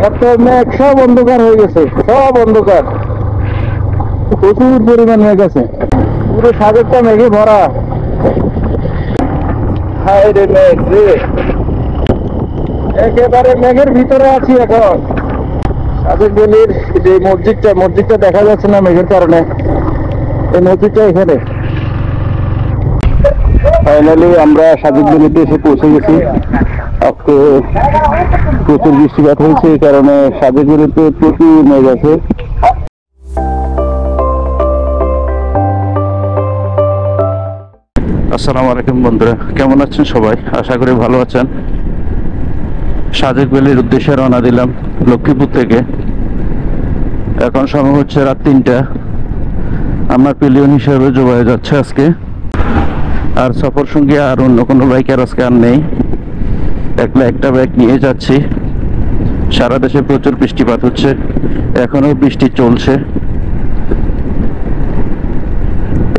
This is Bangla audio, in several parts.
এত মেঘ সব অন্ধকার হয়ে গেছে, সব অন্ধকার, প্রচুর পরিমাণ মেঘ আছে, পুরো সাগরটা মেঘে ভরা। হায় রে মেঘ রে, একেবারে মেঘের ভিতরে আছি এখন। সাজেক ভ্যালির যে মসজিদটা দেখা যাচ্ছে না মেঘের কারণে। এই মসজিদটা এখানে। ফাইনালি আমরা সাজেক ভ্যালিতে এসে পৌঁছে গেছি। আজকে প্রচুর বৃষ্টিপাত হয়েছে, এই কারণে সাজেক ভ্যালিতে প্রচুর মেঘ আছে। আসসালামু আলাইকুম বন্ধুরা, কেমন আছেন সবাই? আশা করি ভালো আছেন। সাজেক ভ্যালির উদ্দেশ্যে রওনা দিলাম লক্ষ্মীপুর থেকে। এখন সময় হচ্ছে রাত 3টা। আমার পিলিয়ন হিসেবে জোবাই যাচ্ছে আজকে, আর সফর সঙ্গী আর অন্য কোনো বাইকার আজকে আর নেই। একলা একটা বাইক নিয়ে যাচ্ছি। সারা দেশে প্রচুর বৃষ্টিপাত হচ্ছে, এখনো বৃষ্টি চলছে।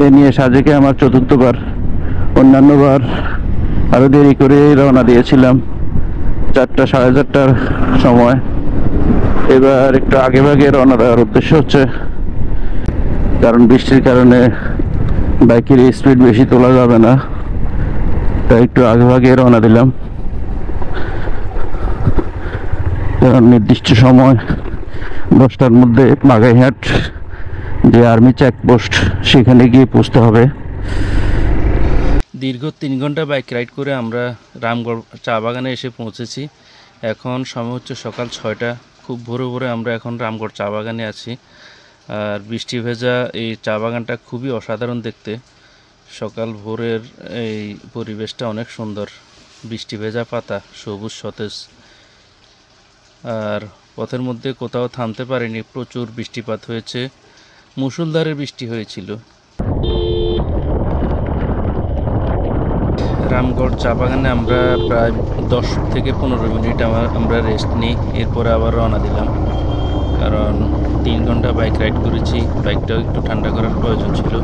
এ নিয়ে সাজেকে আমার চতুর্থবার। অন্যান্যবার আরো দেরি করে রওনা দিয়েছিলাম, 4টা সাড়ে 4টার সময়। এবার একটু আগে ভাগে রওনা দেওয়ার উদ্দেশ্য হচ্ছে, কারণ বৃষ্টির কারণে বাইকের স্পিড বেশি তোলা যাবে না, তাই একটু আগে ভাগে রওনা দিলাম। কারণ নির্দিষ্ট সময় 10টার মধ্যে বাগাইহাট যে আর্মি চেকপোস্ট, সেখানে গিয়ে পৌঁছতে হবে। দীর্ঘ 3 ঘন্টা বাইক রাইড করে আমরা রামগড় চা বাগানে এসে পৌঁছেছি। এখন সময় হচ্ছে সকাল 6টা। খুব ভোরে ভোরে আমরা এখন রামগড় চা বাগানে আছি। আর বৃষ্টি ভেজা এই চা বাগানটা খুবই অসাধারণ দেখতে। সকাল ভোরের এই পরিবেশটা অনেক সুন্দর, বৃষ্টি ভেজা পাতা, সবুজ সতেজ। আর পথের মধ্যে কোথাও থামতে পারিনি, প্রচুর বৃষ্টিপাত হয়েছে, মুষলধারে বৃষ্টি হয়েছিল। রামগড় চা বাগানে আমরা প্রায় 10 থেকে 15 মিনিট আমরা রেস্ট নিই, এরপরে আবার রওনা দিলাম। কারণ 3 ঘন্টা বাইক রাইড করেছি, বাইকটাও একটু ঠান্ডা করার প্রয়োজন ছিল।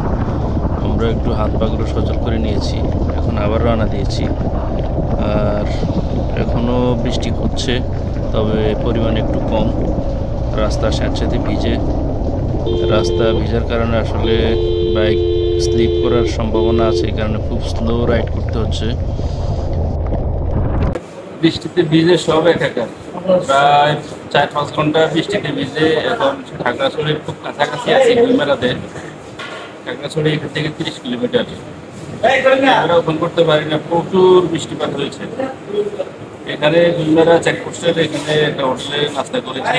আমরা একটু হাত পাগুলো সচল করে নিয়েছি, এখন আবার রওনা দিয়েছি। আর এখনও বৃষ্টি হচ্ছে, তবে পরিমাণ একটু কম। রাস্তা স্যাঁতস্যাঁতে ভিজে, রাস্তা ভিজার কারণে আসলে বাইক স্লিপ করার সম্ভাবনা আছে, এই কারণে খুব স্লো রাইড করতে হচ্ছে। বৃষ্টিতে ভিজে সব একাকার, প্রায় 4-5 ঘন্টা বৃষ্টিতে ভিজে এখন খাগড়াছড়ির খুব কাছাকাছি আছি, গুইমেলাতে। খাগড়াছড়ি এখান থেকে 30 কিলোমিটার। আমরা ওপেন করতে পারি না, প্রচুর বৃষ্টিপাত হয়েছে। এখানে গুইমেলা চেকপোস্টের এখানে একটা হোটেলে নাস্তা করেছি।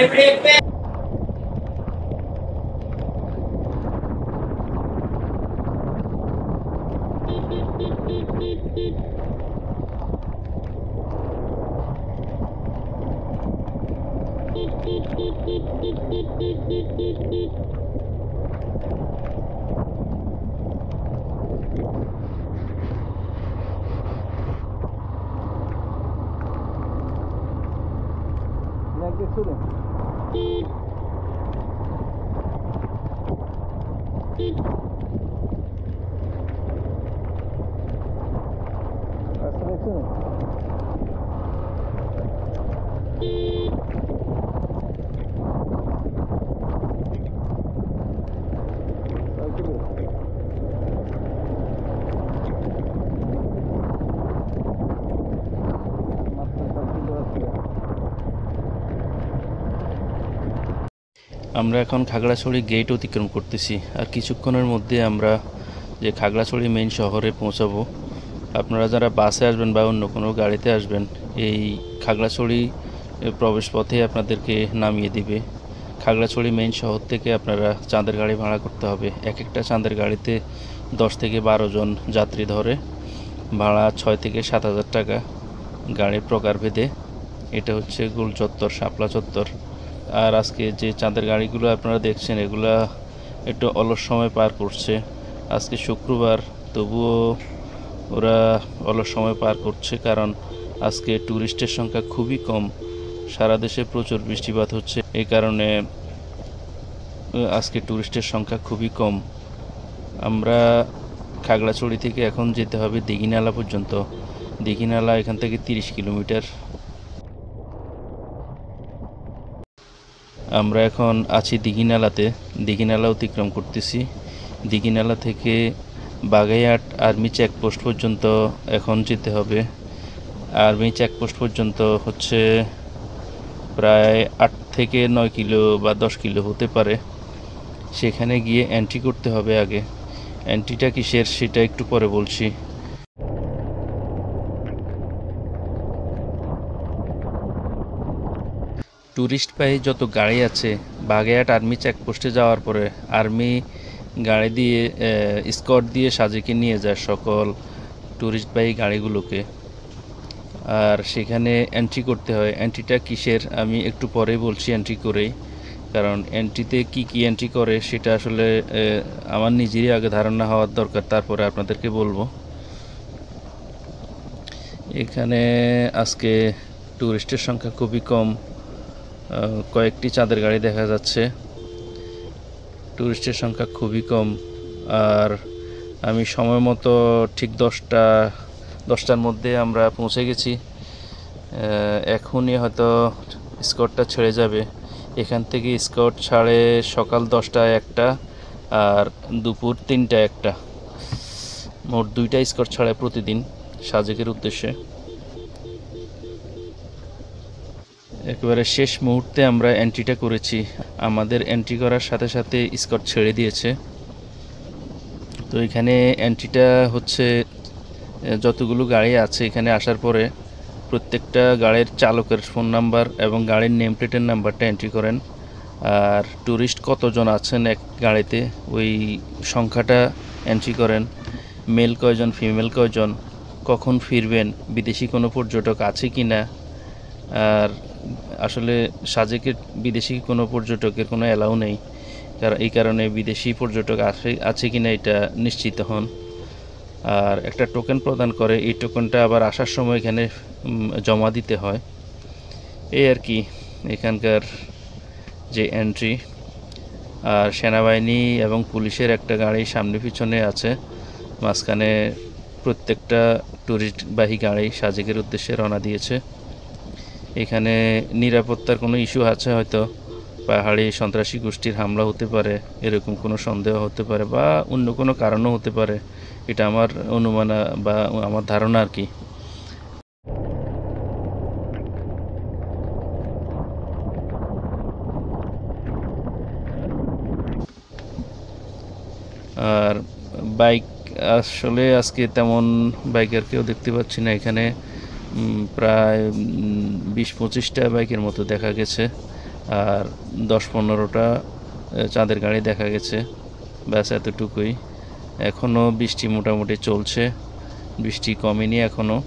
আমরা এখন খাগড়াছড়ি গেট অতিক্রম করতেছি, আর কিছুক্ষণের মধ্যে আমরা যে খাগড়াছড়ি মেইন শহরে পৌঁছাবো। আপনারা যারা বাসে আসবেন বা অন্য কোনো গাড়িতে আসবেন, এই খাগড়াছড়ি প্রবেশ পথে আপনাদেরকে নামিয়ে দিবে। খাগড়াছড়ি মেইন শহর থেকে আপনারা চাঁদের গাড়ি ভাড়া করতে হবে। এক একটা চাঁদের গাড়িতে 10 থেকে 12 জন যাত্রী ধরে, ভাড়া 6 থেকে 7,000 টাকা গাড়ির প্রকারভেদে। এটা হচ্ছে গোল চত্বর, শাপলা চত্বর। আর আজকে যে চাঁদের গাড়িগুলো আপনারা দেখছেন, এগুলা একটু অলস সময় পার করছে। আজকে শুক্রবার, তবুও ওরা অলস সময় পার করছে, কারণ আজকে ট্যুরিস্টের সংখ্যা খুবই কম। সারা দেশে প্রচুর বৃষ্টিপাত হচ্ছে, এই কারণে আজকে ট্যুরিস্টের সংখ্যা খুবই কম। আমরা খাগড়াছড়ি থেকে এখন যেতে হবে দীঘিনালা পর্যন্ত। দীঘিনালা এখান থেকে 30 কিলোমিটার। আমরা এখন আছি দিঘিনালাতে। দিঘিনালা অতিক্রম করতেছি। দিঘিনালা থেকে বাগাইয়াট আর্মি চেকপোস্ট পর্যন্ত এখন যেতে হবে। আর্মি চেকপোস্ট পর্যন্ত হচ্ছে প্রায় 8 থেকে 9 কিলো বা 10 কিলো হতে পারে। সেখানে গিয়ে এন্ট্রি করতে হবে আগে। এন্ট্রিটা কিসের সেটা একটু পরে বলছি। ট্যুরিস্ট পাই যত গাড়ি আছে বাগেরহাট আর্মি চেকপোস্টে যাওয়ার পরে আর্মি গাড়ি দিয়ে স্কট দিয়ে সাজেকে নিয়ে যায় সকল ট্যুরিস্ট বাই গাড়িগুলোকে। আর সেখানে এন্ট্রি করতে হয়। এন্ট্রিটা কিসের আমি একটু পরে বলছি এন্ট্রি করেই, কারণ এন্ট্রিতে কি কি এন্ট্রি করে সেটা আসলে আমার নিজেরই আগে ধারণা হওয়ার দরকার, তারপরে আপনাদেরকে বলবো। এখানে আজকে ট্যুরিস্টের সংখ্যা খুবই কম, কয়েকটি চাঁদের গাড়ি দেখা যাচ্ছে। ট্যুরিস্টের সংখ্যা খুবই কম। আর আমি সময় মতো ঠিক 10টার মধ্যে আমরা পৌঁছে গেছি। এখনই হয়তো স্কটটা ছেড়ে যাবে। এখান থেকে স্কট ছাড়ে সকাল 10টায় একটা আর দুপুর 3টায় একটা, মোট 2টা স্কট ছাড়ে প্রতিদিন সাজেকের উদ্দেশ্যে। একেবারে শেষ মুহূর্তে আমরা এন্ট্রিটা করেছি। আমাদের এন্ট্রি করার সাথে সাথে স্কট ছেড়ে দিয়েছে। তো এখানে এন্ট্রিটা হচ্ছে যতগুলো গাড়ি আছে এখানে আসার পরে প্রত্যেকটা গাড়ির চালকের ফোন নাম্বার এবং গাড়ির নেম প্লেটের নাম্বারটা এন্ট্রি করেন। আর ট্যুরিস্ট কতজন আছেন এক গাড়িতে ওই সংখ্যাটা এন্ট্রি করেন। মেল কয়জন, ফিমেল কয়জন, কখন ফিরবেন, বিদেশি কোনো পর্যটক আছে কি না। আর আসলে সাজেকের বিদেশি কোনো পর্যটকের কোনো অ্যালাউ নেই, কারণ এই কারণে বিদেশি পর্যটক আছে কি না এটা নিশ্চিত হন। আর একটা টোকেন প্রদান করে, এই টোকেনটা আবার আসার সময় এখানে জমা দিতে হয়। এই আর কি এখানকার যে এন্ট্রি। আর সেনাবাহিনী এবং পুলিশের একটা গাড়ি সামনে পিছনে আছে, মাঝখানে প্রত্যেকটা ট্যুরিস্টবাহী গাড়ি সাজেকের উদ্দেশ্যে রওনা দিয়েছে। এখানে নিরাপত্তার কোনো ইস্যু আছে হয়তো, পাহাড়ি সন্ত্রাসী গোষ্ঠীর হামলা হতে পারে, এরকম কোনো সন্দেহ হতে পারে, বা অন্য কোনো কারণও হতে পারে। এটা আমার অনুমান বা আমার ধারণা আর কি। আর বাইক আসলে আজকে তেমন বাইকার কেউ দেখতে পাচ্ছি না এখানে। প্রায় 20-25টা বাইকের মতো দেখা গেছে, আর 10-15টা চাঁদের গাড়ি দেখা গেছে, ব্যাস এতটুকুই। এখনও বৃষ্টি মোটামুটি চলছে, বৃষ্টি কমেনি এখনও।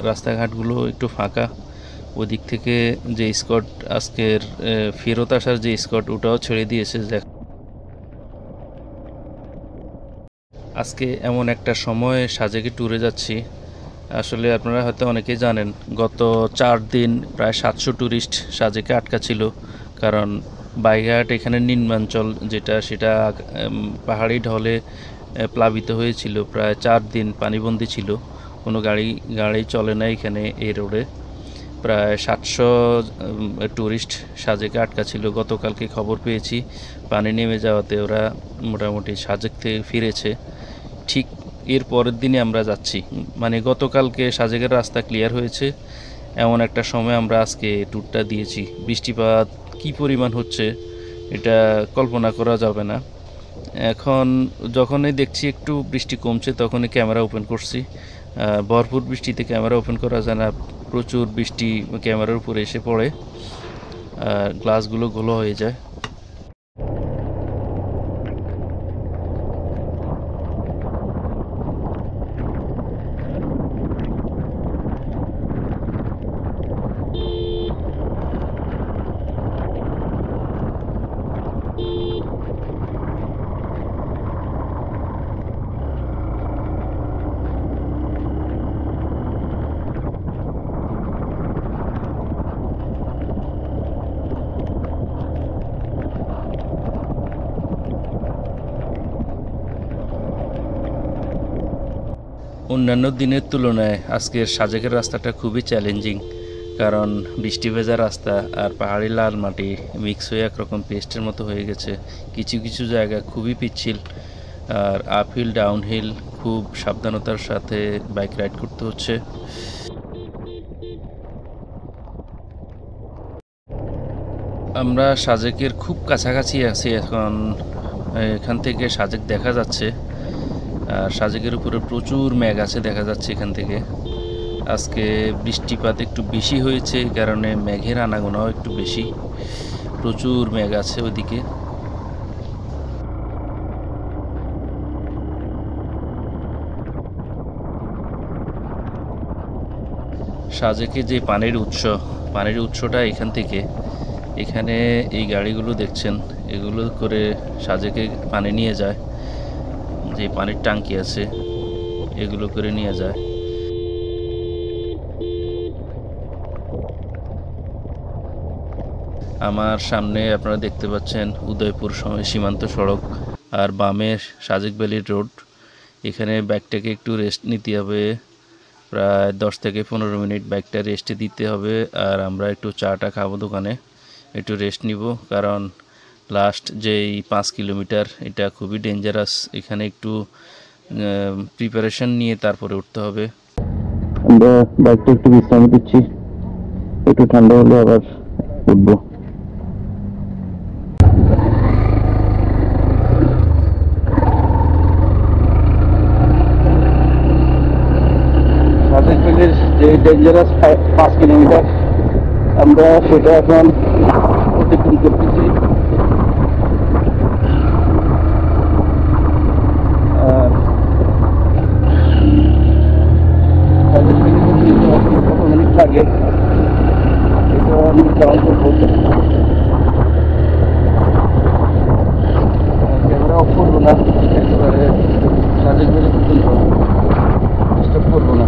রাস্তাঘাটগুলো একটু ফাঁকা। ওদিক থেকে যে স্কট আজকের ফেরত আসার যে স্কট ওটাও ছেড়ে দিয়েছে। আজকে এমন একটা সময় সাজেকে ট্যুরে যাচ্ছি, আসলে আপনারা হয়তো অনেকেই জানেন গত 4 দিন প্রায় 700 ট্যুরিস্ট সাজেকে আটকা ছিল। কারণ বাগেরহাট এখানে নিম্নাঞ্চল যেটা সেটা পাহাড়ি ঢলে প্লাবিত হয়েছিল। প্রায় 4 দিন পানিবন্দী ছিল, কোনো গাড়ি চলে না এখানে এই রোডে। প্রায় 700 ট্যুরিস্ট সাজেকে আটকা ছিল। গতকালকে খবর পেয়েছি পানি নেমে যাওয়াতে ওরা মোটামুটি সাজেক থেকে ফিরেছে। ঠিক এর পরের দিনে আমরা যাচ্ছি, মানে গতকালকে সাজেকের রাস্তা ক্লিয়ার হয়েছে, এমন একটা সময় আমরা আজকে ট্যুরটা দিয়েছি। বৃষ্টিপাত কি পরিমাণ হচ্ছে এটা কল্পনা করা যাবে না। এখন যখনই দেখছি একটু বৃষ্টি কমছে তখনই ক্যামেরা ওপেন করছি। ভরপুর বৃষ্টিতে ক্যামেরা ওপেন করা যায় না, প্রচুর বৃষ্টি ক্যামেরার উপরে এসে পড়ে, গ্লাসগুলো ঘোলা হয়ে যায়। অন্যান্য দিনের তুলনায় আজকের সাজেকের রাস্তাটা খুবই চ্যালেঞ্জিং। কারণ বৃষ্টি ভেজা রাস্তা আর পাহাড়ি লাল মাটি মিক্স হয়ে একরকম পেস্টের মতো হয়ে গেছে। কিছু কিছু জায়গা খুবই পিচ্ছিল, আর আপহিল ডাউনহিল খুব সাবধানতার সাথে বাইক রাইড করতে হচ্ছে। আমরা সাজেকের খুব কাছাকাছি আছি এখন। এখান থেকে সাজেক দেখা যাচ্ছে, আর সাজেকের উপরে প্রচুর মেঘ আছে দেখা যাচ্ছে এখান থেকে। আজকে বৃষ্টিপাত একটু বেশি হয়েছে, এই কারণে মেঘের আনাগোনাও একটু বেশি, প্রচুর মেঘ আছে ওইদিকে। সাজেকে যে পানির উৎসটা এখান থেকে, এখানে এই গাড়িগুলো দেখছেন, এগুলো করে সাজেকে পানি নিয়ে যায়। যে পানির ট্যাঙ্কি আছে এগুলো করে নিয়ে যায়। আমার সামনে আপনারা দেখতে পাচ্ছেন উদয়পুর সীমান্ত সড়ক, আর বামে সাজেক ভ্যালির রোড। এখানে বাইকটাকে একটু রেস্ট নিতে হবে, প্রায় 10 থেকে 15 মিনিট বাইকটা রেস্টে দিতে হবে। আর আমরা একটু চাটা খাবো দোকানে, একটু রেস্ট নিব, কারণ লাস্ট যেই 5 কিলোমিটার এটা খুবই ডেঞ্জারাস। এখানে একটু প্রিপারেশন নিয়ে তারপরে উঠতে হবে। আমরা বাইকটা একটু বিশ্রাম দিচ্ছি, একটু ঠান্ডা হলে আবার উঠবো। সাজেক ভ্যালির যে ডেঞ্জারাস 5 কিলোমিটার আমরা সেটা এখন অতিক্রম করতেছি। আর সাজেক ভ্যালি কত মিনিট লাগে এটা আমি কাউন্ট করবো। ক্যামেরা অফ করবো না, একেবারে সাজেক ভ্যালি পর্যন্ত ডিস্টার্ব করবো না।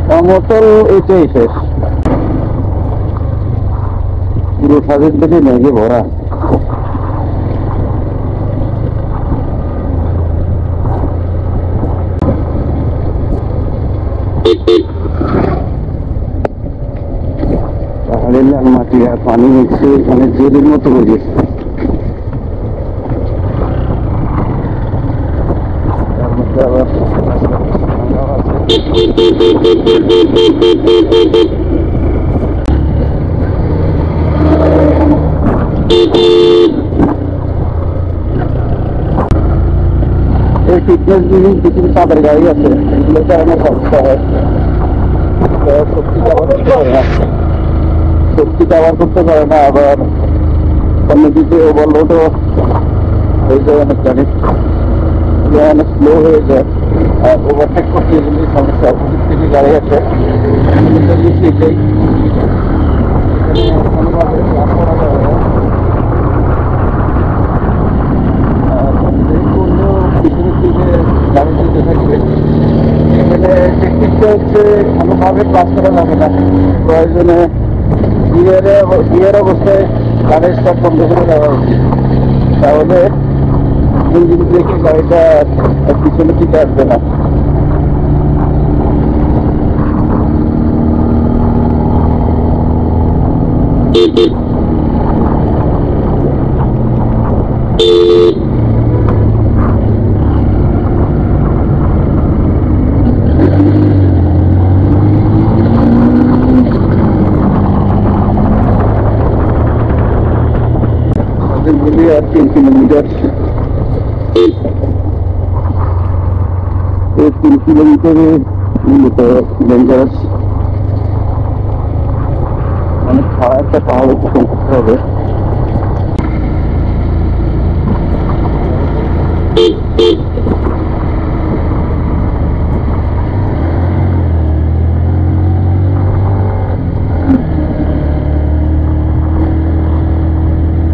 সমতল এটাই শেষ, পুরো সাজেক ভ্যালি মেঘে ভরা। পাহাড়ের লাল মাটি আর পানি মিশে মানে জেলের মতো হয়ে গেছে। তার মধ্যে আবার এই ফিটনেস জিনিস কিছু তাদের গাড়ি আছে, এগুলো কারণে সমস্যা হয়। শক্তি ব্যবহার করতে পারে না, আবার অন্যদিকে ওভারলোডও হয়ে যায় অনেক গাড়ি, অনেক স্লো হয়ে যায়। আর ওভারটেক করতে এগুলি সমস্যা। অপোজিট থেকে গাড়ি আছে, এটাই কোনোভাবে ক্লাস করা যাবে না। করলেও পিছনের দিকে গাড়ি যেতে থাকবে। এখানে টেকনিকটা হচ্ছে কোনোভাবে ক্লাস করা যাবে না, প্রয়োজনে গিয়ার অবস্থায় গাড়ির স্টার্ট বন্ধ করে দেওয়া উচিত, তাহলে ইঞ্জিন ব্রেকে গাড়িটা পিছনে দিকে আসবে না। আর 3 কিলোমিটার, এই 3 কিলোমিটারে মূলত ডেঞ্জারাস, অনেক খারাপ একটা পাহাড় অতিক্রম করতে হবে।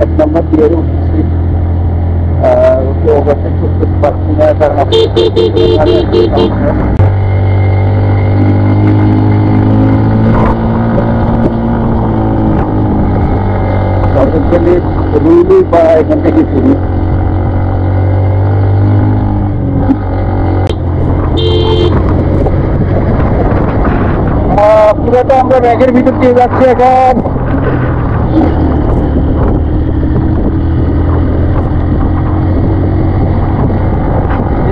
এক নম্বর গিয়ারে উঠেছি, ওকে ওভারটেক করতে পারছি না, কারণ রুইলি বা এখান থেকে শুনি মূলত আমরা ব্যাগের ভিতর দিয়ে যাচ্ছি এখন।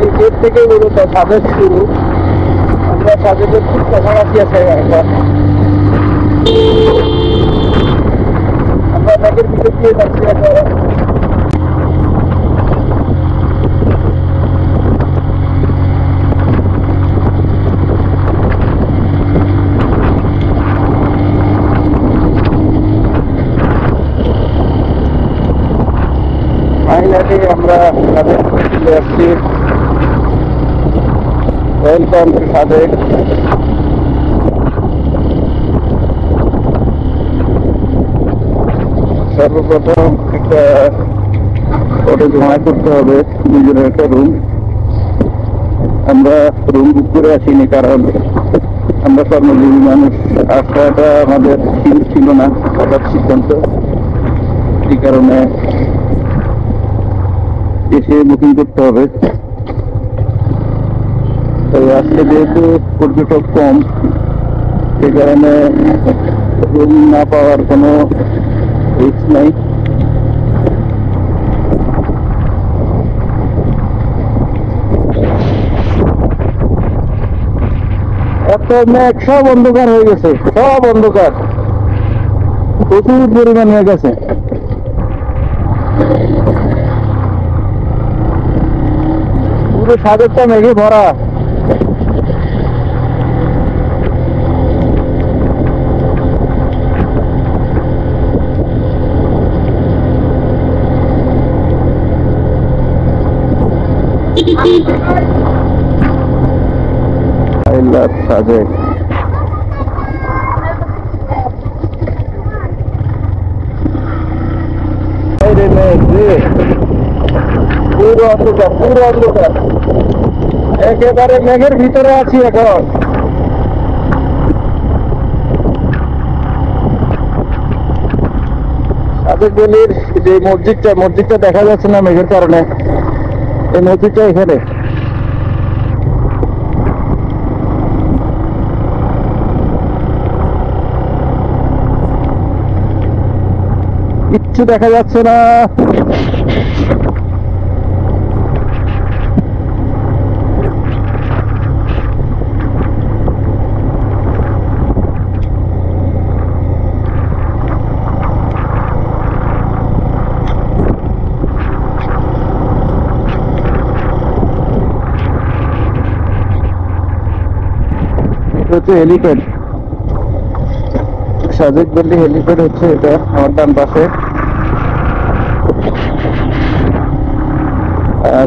এই গেট থেকে মূলত সাজেক শুরু। আমরা সাজেকের খুব কাছাকাছি আছে এখন। আমরা ব্যাগের ভিতর দিয়ে যাচ্ছি এখন। ফাইনালি আমরা সাজেক চলে আসছি। Welcome to Sajek. সর্বপ্রথম একটা অটো জমা করতে হবে, নিজের একটা রুম। আমরা রুম বুক করে আসিনি, কারণ আমরা কর্মজীবী মানুষ। আসাটা আমাদের ছিল না, হঠাৎ সিদ্ধান্ত। এই কারণে এসে বুকিং করতে হবে। তবে আজকে যেহেতু পর্যটক কম, সে কারণে রুম না পাওয়ার কোনো রিস্ক নাই। এত মেঘ, সব অন্ধকার হয়ে গেছে, সব অন্ধকার, প্রচুর পরিমাণ হয়ে গেছে। পুরো সাগরটা মেঘে ভরা। I love Sadik. পুরো অন্ধকার, পুরো অন্ধকার, একেবারে মেঘের ভিতরে আছি এখন। সাদেক ভ্যালির যে মসজিদটা দেখা যাচ্ছে না মেঘের কারণে। এই মসজিদটা এখানে। কিচ্ছু দেখা যাচ্ছে না। এটা হচ্ছে হেলিপ্যাড, সাজেক ভ্যালি হেলিপ্যাড হচ্ছে এটা। আমার ডান পাশে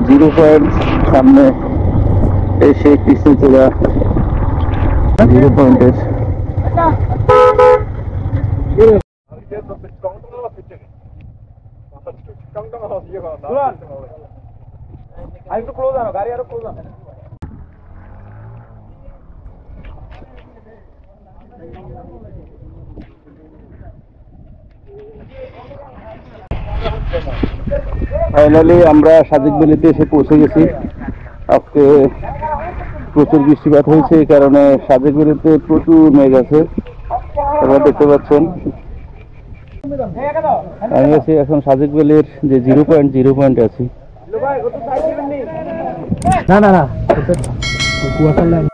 0 পয়েন্ট সামনে এসে কৃষ্ণচূড়া 0 পয়েন্টের। ফাইনালি আমরা সাজেক ভ্যালিতে এসে পৌঁছে গেছি। আজকে প্রচুর বৃষ্টিপাত হয়েছে, এই কারণে সাজেক ভ্যালিতে প্রচুর মেঘ আছে, আপনারা দেখতে পাচ্ছেন। আমি আছি এখন সাজেক ভ্যালির যে 0 পয়েন্টে আছি। না না না, কুয়াশা লাগবে।